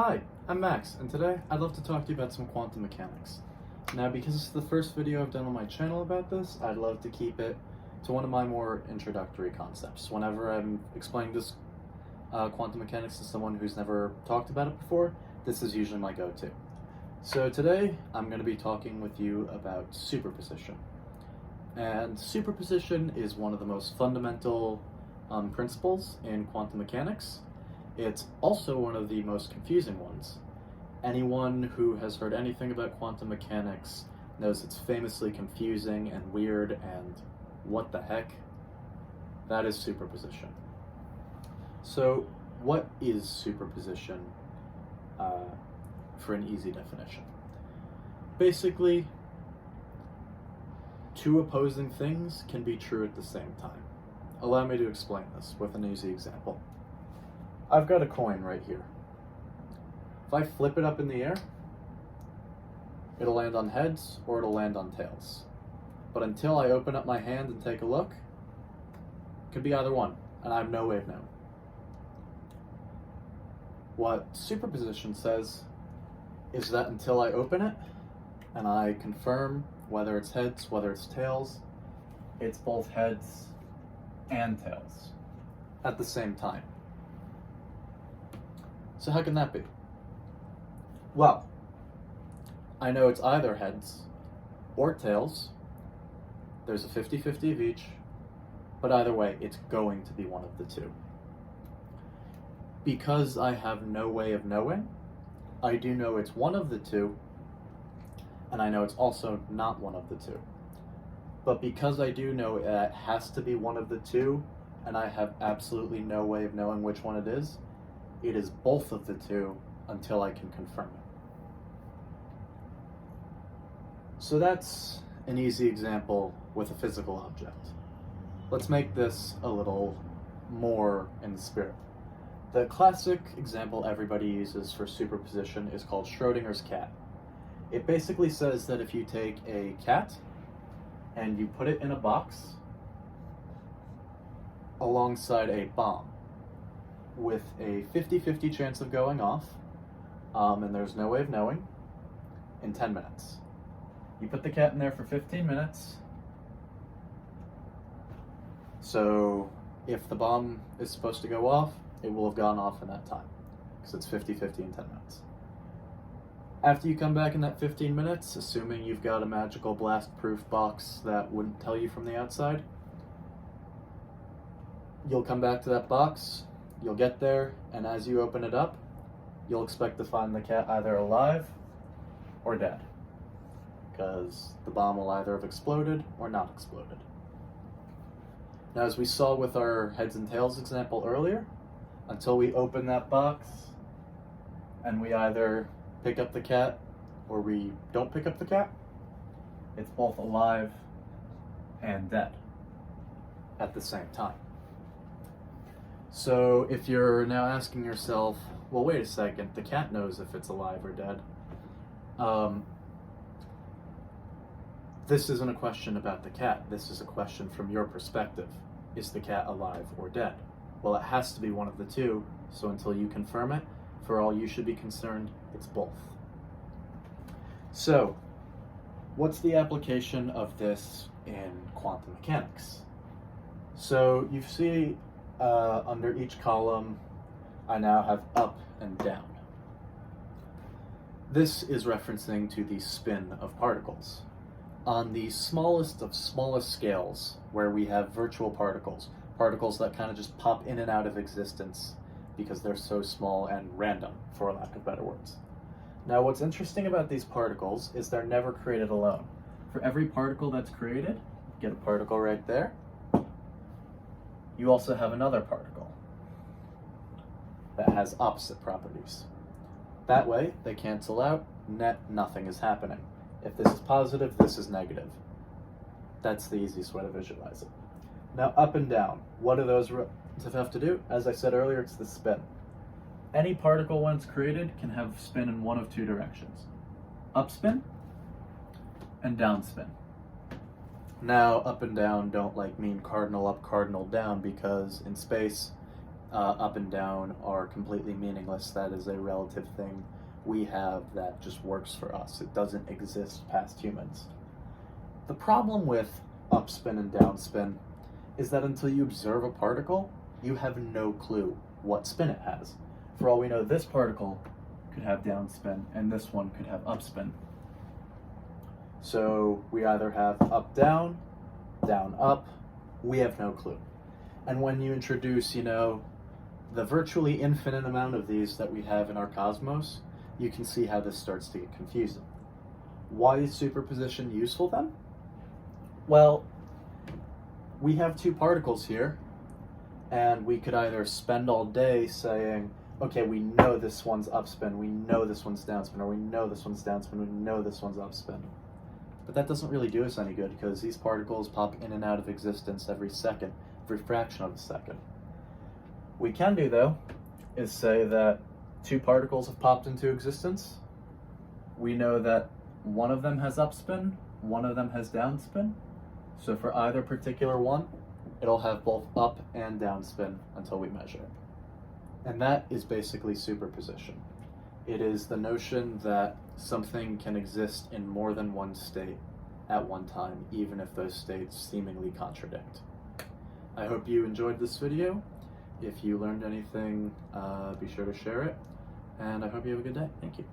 Hi, I'm Max, and today I'd love to talk to you about some quantum mechanics. Now, because this is the first video I've done on my channel about this, I'd love to keep it to one of my more introductory concepts. Whenever I'm explaining this quantum mechanics to someone who's never talked about it before, this is usually my go-to. So today, I'm going to be talking with you about superposition. And superposition is one of the most fundamental principles in quantum mechanics. It's also one of the most confusing ones. Anyone who has heard anything about quantum mechanics knows it's famously confusing and weird and what the heck? That is superposition. So what is superposition for an easy definition? Basically, two opposing things can be true at the same time. Allow me to explain this with an easy example. I've got a coin right here. If I flip it up in the air, it'll land on heads or it'll land on tails. But until I open up my hand and take a look, it could be either one, and I have no way of knowing. What superposition says is that until I open it and I confirm whether it's heads, whether it's tails, it's both heads and tails at the same time. So how can that be? Well, I know it's either heads or tails. There's a 50-50 of each, but either way, it's going to be one of the two. Because I have no way of knowing, I do know it's one of the two, and I know it's also not one of the two. But because I do know it has to be one of the two, and I have absolutely no way of knowing which one it is both of the two until I can confirm it. So that's an easy example with a physical object. Let's make this a little more in the spirit. The classic example everybody uses for superposition is called Schrodinger's cat. It basically says that if you take a cat and you put it in a box alongside a bomb with a 50-50 chance of going off, and there's no way of knowing, in 10 minutes. You put the cat in there for 15 minutes, so if the bomb is supposed to go off, it will have gone off in that time, because it's 50-50 in 10 minutes. After you come back in that 15 minutes, assuming you've got a magical blast-proof box that wouldn't tell you from the outside, you'll come back to that box, you'll get there, and as you open it up, you'll expect to find the cat either alive or dead, because the bomb will either have exploded or not exploded. Now, as we saw with our heads and tails example earlier, until we open that box and we either pick up the cat or we don't pick up the cat, it's both alive and dead at the same time. So if you're now asking yourself, well, wait a second, the cat knows if it's alive or dead. This isn't a question about the cat. This is a question from your perspective. Is the cat alive or dead? Well, it has to be one of the two, so until you confirm it, for all you should be concerned, it's both. So, what's the application of this in quantum mechanics? So, you see under each column, I now have up and down. This is referencing to the spin of particles. On the smallest of smallest scales, where we have virtual particles, particles that kind of just pop in and out of existence because they're so small and random, for lack of better words. Now, what's interesting about these particles is they're never created alone. For every particle that's created, get a particle right there, you also have another particle that has opposite properties. That way, they cancel out, net nothing is happening. If this is positive, this is negative. That's the easiest way to visualize it. Now, up and down, what do those have to do? As I said earlier, it's the spin. Any particle, when it's created, can have spin in one of two directions. Upspin and downspin. Now, up and down don't mean cardinal up, cardinal down, because in space, up and down are completely meaningless. That is a relative thing we have that just works for us. It doesn't exist past humans. The problem with upspin and downspin is that until you observe a particle, you have no clue what spin it has. For all we know, this particle could have downspin and this one could have upspin. So we either have up down, down up, we have no clue. And when you introduce, the virtually infinite amount of these that we have in our cosmos, you can see how this starts to get confusing. Why is superposition useful then? Well, we have two particles here, and we could either spend all day saying, okay, we know this one's upspin, we know this one's downspin, or we know this one's downspin, we know this one's upspin. But that doesn't really do us any good because these particles pop in and out of existence every second, every fraction of a second. What we can do, though, is say that two particles have popped into existence. We know that one of them has upspin, one of them has downspin. So for either particular one, it'll have both up and downspin until we measure it. And that is basically superposition. It is the notion that something can exist in more than one state at one time, even if those states seemingly contradict. I hope you enjoyed this video. If you learned anything, be sure to share it. And I hope you have a good day. Thank you.